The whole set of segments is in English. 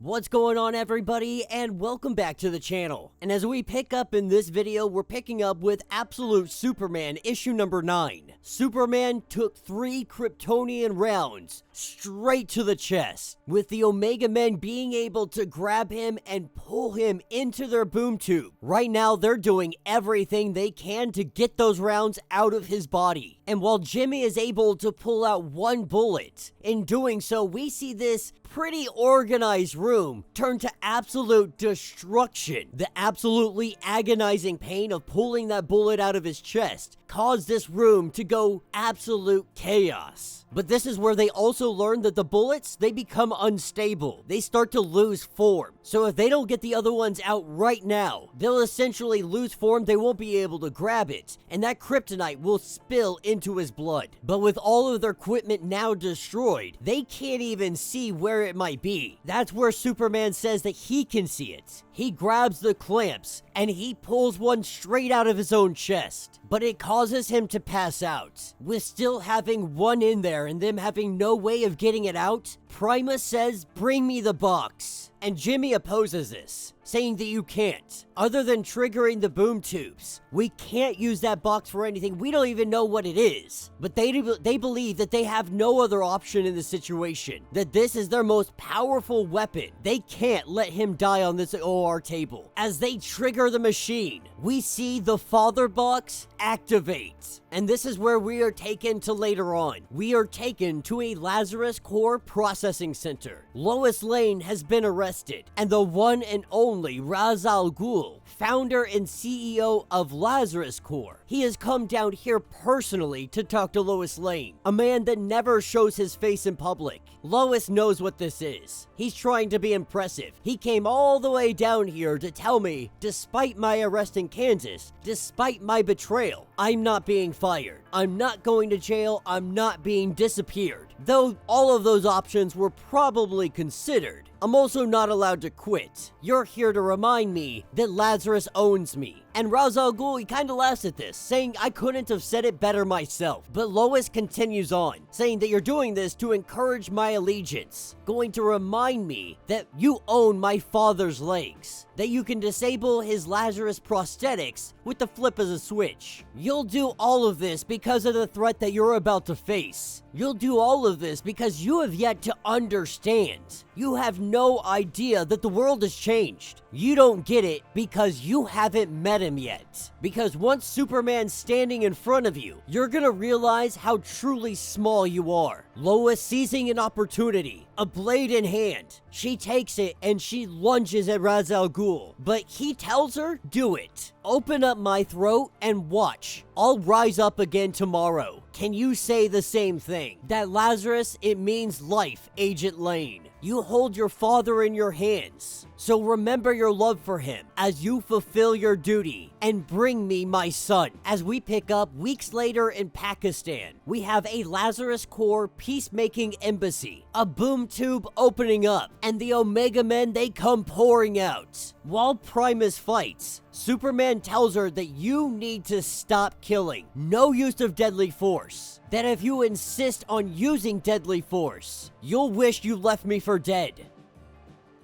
What's going on, everybody, and welcome back to the channel. And as we pick up in this video, we're picking up with Absolute Superman issue number 9. Superman took 3 Kryptonian rounds straight to the chest, with the Omega Men being able to grab him and pull him into their boom tube. Right now, they're doing everything they can to get those rounds out of his body. And while Jimmy is able to pull out 1 bullet, in doing so, we see this pretty organized room turn to absolute destruction. The absolutely agonizing pain of pulling that bullet out of his chest caused this room to go absolute chaos. But this is where they also learn that the bullets, they become unstable. They start to lose form. So if they don't get the other ones out right now, they'll essentially lose form. They won't be able to grab it, and that kryptonite will spill into his blood. But with all of their equipment now destroyed, they can't even see where it might be. That's where Superman says that he can see it. He grabs the clamps and he pulls one straight out of his own chest, but it causes him to pass out. With still having one in there and them having no way of getting it out, Primus says, "Bring me the box." And Jimmy opposes this, saying that you can't. Other than triggering the boom tubes, we can't use that box for anything. We don't even know what it is. But they believe that they have no other option in the situation, that this is their most powerful weapon. They can't let him die on this OR table. As they trigger the machine, we see the father box activate. And this is where we are taken to later on. We are taken to a Lazarus Core processing center. Lois Lane has been arrested, and the one and only Ra's al Ghul, founder and CEO of Lazarus Core, he has come down here personally to talk to Lois Lane, a man that never shows his face in public. Lois knows what this is. He's trying to be impressive. He came all the way down here to tell me, despite my arrest in Kansas, despite my betrayal, I'm not being fired. I'm not going to jail. I'm not being disappeared. Though all of those options were probably considered, I'm also not allowed to quit. You're here to remind me that Lazarus owns me. And Ra's al Ghul, he kind of laughs at this, saying I couldn't have said it better myself. But Lois continues on, saying that you're doing this to encourage my allegiance, going to remind me that you own my father's legs, that you can disable his Lazarus prosthetics with the flip of a switch. You'll do all of this because of the threat that you're about to face. You'll do all of this because you have yet to understand. You have no idea that the world has changed. You don't get it because you haven't met him yet. Because once Superman's standing in front of you, you're gonna realize how truly small you are. Lois, seizing an opportunity, a blade in hand, she takes it and she lunges at Ra's al Ghul. But he tells her, do it. Open up my throat and watch. I'll rise up again tomorrow. Can you say the same thing? That Lazarus, it means life, Agent Lane. You hold your father in your hands. So remember your love for him as you fulfill your duty and bring me my son. As we pick up weeks later in Pakistan, we have a Lazarus Core peacemaking embassy, a boom tube opening up, and the Omega Men, they come pouring out. While Primus fights, Superman tells her that you need to stop killing. No use of deadly force. That if you insist on using deadly force, you'll wish you left me for dead.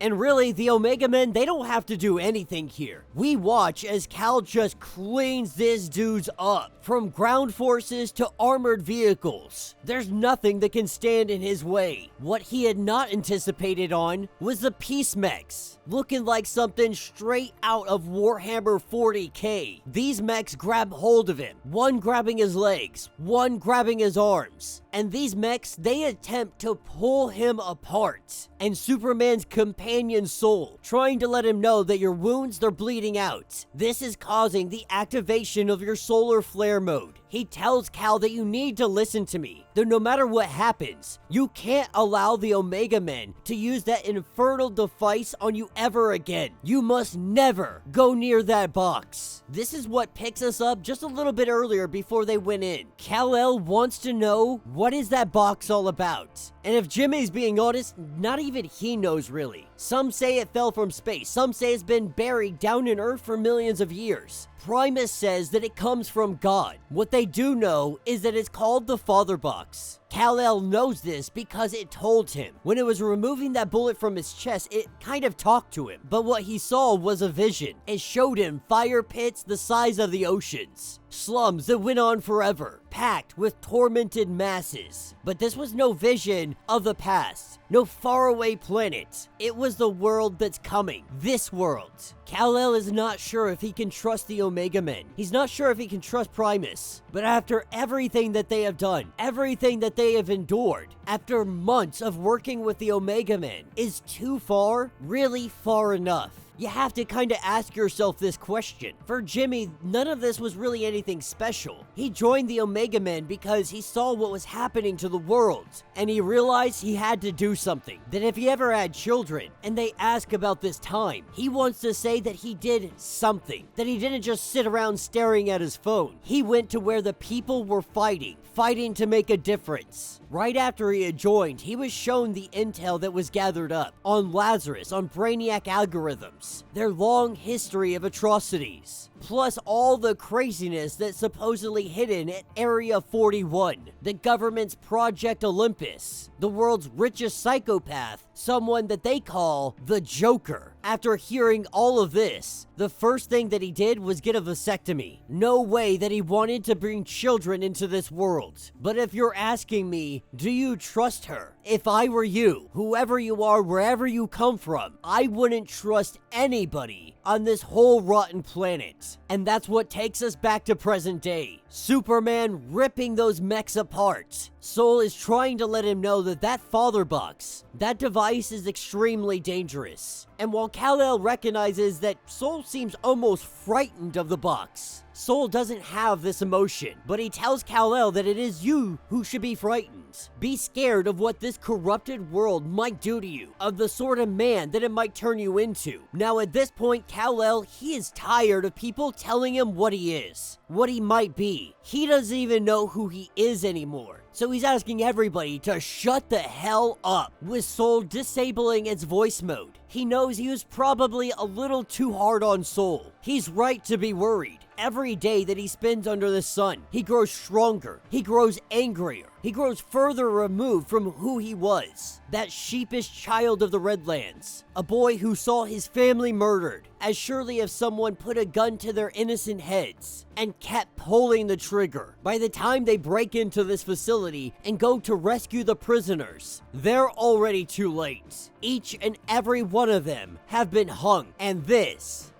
And really, the Omega Men, they don't have to do anything here. We watch as Kal just cleans this dude's up. From ground forces to armored vehicles, there's nothing that can stand in his way. What he had not anticipated on was the Peace Mechs, looking like something straight out of Warhammer 40k. These mechs grab hold of him, one grabbing his legs, one grabbing his arms. And these mechs, they attempt to pull him apart. And Superman's companion soul, trying to let him know that your wounds, they're bleeding out. This is causing the activation of your solar flare mode. He tells Kal that you need to listen to me, that no matter what happens, you can't allow the Omega Men to use that infernal device on you ever again. You must never go near that box. This is what picks us up just a little bit earlier before they went in. Kal-El wants to know, what is that box all about? And if Jimmy's being honest, not even he knows really. Some say it fell from space. Some say it's been buried down in Earth for millions of years. Primus says that it comes from God. What they do know is that it's called the Father Box. Kal-El knows this because it told him. When it was removing that bullet from his chest, it kind of talked to him. But what he saw was a vision. It showed him fire pits the size of the oceans. Slums that went on forever, packed with tormented masses. But this was no vision of the past, no faraway planet. It was the world that's coming, this world. Kal-El is not sure if he can trust the Omega Men. He's not sure if he can trust Primus. But after everything that they have done, everything that they have endured, after months of working with the Omega Men, is too far really far enough? You have to kind of ask yourself this question. For Jimmy, none of this was really anything special. He joined the Omega Men because he saw what was happening to the world, and he realized he had to do something. That if he ever had children, and they ask about this time, he wants to say that he did something. That he didn't just sit around staring at his phone. He went to where the people were fighting to make a difference. Right after he had joined, he was shown the intel that was gathered up on Lazarus, on Brainiac algorithms, their long history of atrocities, plus all the craziness that's supposedly hidden at Area 41, the government's Project Olympus, the world's richest psychopath, someone that they call the Joker. After hearing all of this, the first thing that he did was get a vasectomy. No way that he wanted to bring children into this world. But if you're asking me, do you trust her? If I were you, whoever you are, wherever you come from, I wouldn't trust anybody on this whole rotten planet. And that's what takes us back to present day. Superman ripping those mechs apart. Soul is trying to let him know that that father box, that device is extremely dangerous. And while Kal-El recognizes that Soul seems almost frightened of the box, Soul doesn't have this emotion, but he tells Kal-El that it is you who should be frightened. Be scared of what this corrupted world might do to you, of the sort of man that it might turn you into. Now at this point, Kal-El, he is tired of people telling him what he is, what he might be. He doesn't even know who he is anymore. So he's asking everybody to shut the hell up, with Soul disabling its voice mode. He knows he was probably a little too hard on Soul. He's right to be worried. Every day that he spends under the sun, he grows stronger, he grows angrier, he grows further removed from who he was. That sheepish child of the Redlands, a boy who saw his family murdered, as surely if someone put a gun to their innocent heads and kept pulling the trigger. By the time they break into this facility and go to rescue the prisoners, they're already too late. Each and every one of them have been hung, and this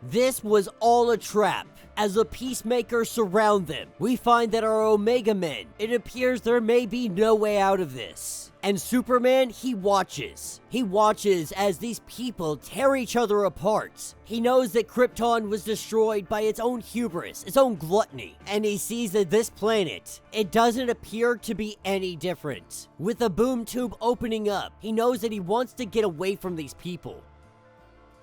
was all a trap. As the peacemakers surround them, we find that our Omega Men, it appears there may be no way out of this. And Superman, he watches. He watches as these people tear each other apart. He knows that Krypton was destroyed by its own hubris, its own gluttony. And he sees that this planet, it doesn't appear to be any different. With the boom tube opening up, he knows that he wants to get away from these people.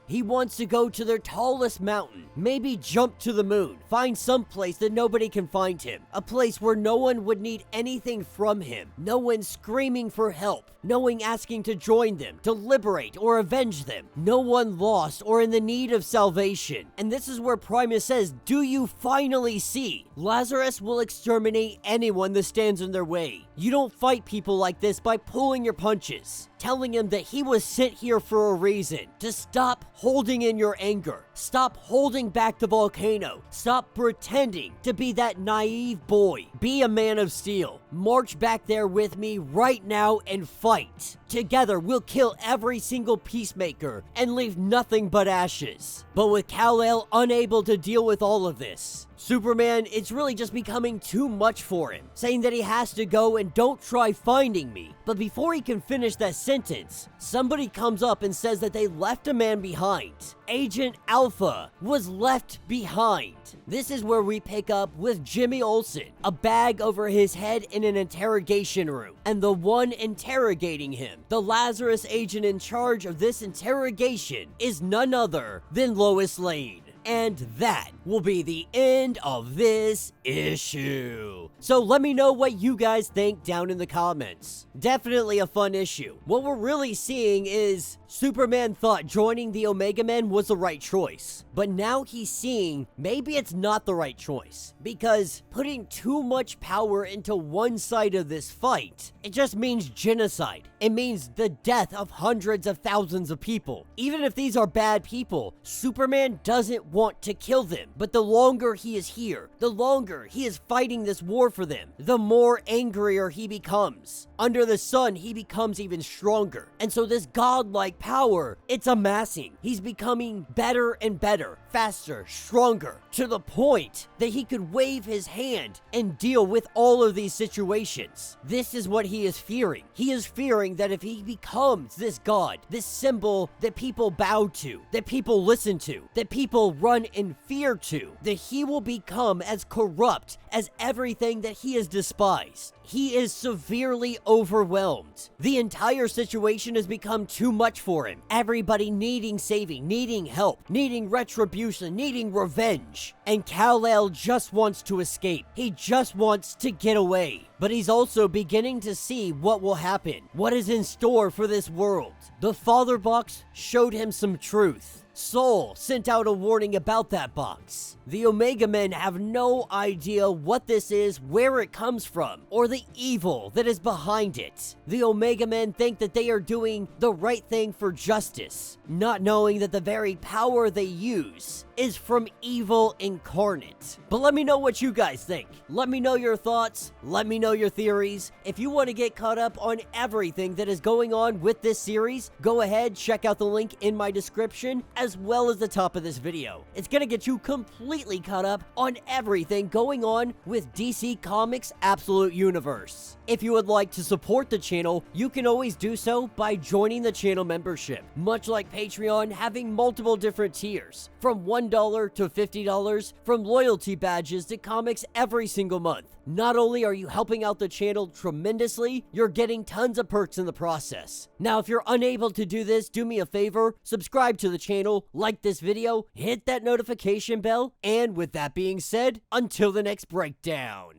He wants to go to their tallest mountain, maybe jump to the moon, find some place that nobody can find him, a place where no one would need anything from him, no one screaming for help, no one asking to join them, to liberate or avenge them, no one lost or in the need of salvation. And this is where Primus says, do you finally see? Lazarus will exterminate anyone that stands in their way. You don't fight people like this by pulling your punches, telling him that he was sent here for a reason, to stop holding in your anger, stop holding back the volcano, stop pretending to be that naive boy, be a man of steel, march back there with me right now and fight. Together we'll kill every single peacemaker and leave nothing but ashes. But with Kal-El unable to deal with all of this, Superman, it's really just becoming too much for him, saying that he has to go and don't try finding me. But before he can finish that sentence, somebody comes up and says that they left a man behind. Agent Alpha was left behind. This is where we pick up with Jimmy Olsen, a bag over his head in an interrogation room, and the one interrogating him, the Lazarus agent in charge of this interrogation, is none other than Lois Lane. And that will be the end of this issue. So let me know what you guys think down in the comments. Definitely a fun issue. What we're really seeing is Superman thought joining the Omega Men was the right choice, but now he's seeing maybe it's not the right choice, because putting too much power into one side of this fight, it just means genocide. It means the death of hundreds of thousands of people. Even if these are bad people, Superman doesn't want to kill them, but the longer he is here, the longer he is fighting this war for them, the more angrier he becomes. Under the sun, he becomes even stronger, and so this godlike power, it's amassing. He's becoming better and better, faster, stronger, to the point that he could wave his hand and deal with all of these situations. This is what he is fearing. He is fearing that if he becomes this god, this symbol that people bow to, that people listen to, that people run in fear to, that he will become as corrupt as everything that he has despised. He is severely overwhelmed. The entire situation has become too much for him. Everybody needing saving, needing help, needing retribution, needing revenge. And Kal-El just wants to escape. He just wants to get away. But he's also beginning to see what will happen, what is in store for this world. The Father Box showed him some truth. Soul sent out a warning about that box. The Omega Men have no idea what this is, where it comes from, or the evil that is behind it. The Omega Men think that they are doing the right thing for justice, not knowing that the very power they use is from evil incarnate. But let me know what you guys think. Let me know your thoughts. Let me know your theories. If you want to get caught up on everything that is going on with this series, go ahead, check out the link in my description, as well as the top of this video. It's gonna get you completely caught up on everything going on with DC Comics Absolute Universe. If you would like to support the channel, you can always do so by joining the channel membership. Much like Patreon, having multiple different tiers, from $1 to $50, from loyalty badges to comics every single month. Not only are you helping out the channel tremendously, you're getting tons of perks in the process. Now, if you're unable to do this, do me a favor, subscribe to the channel, like this video, hit that notification bell, and with that being said, until the next breakdown.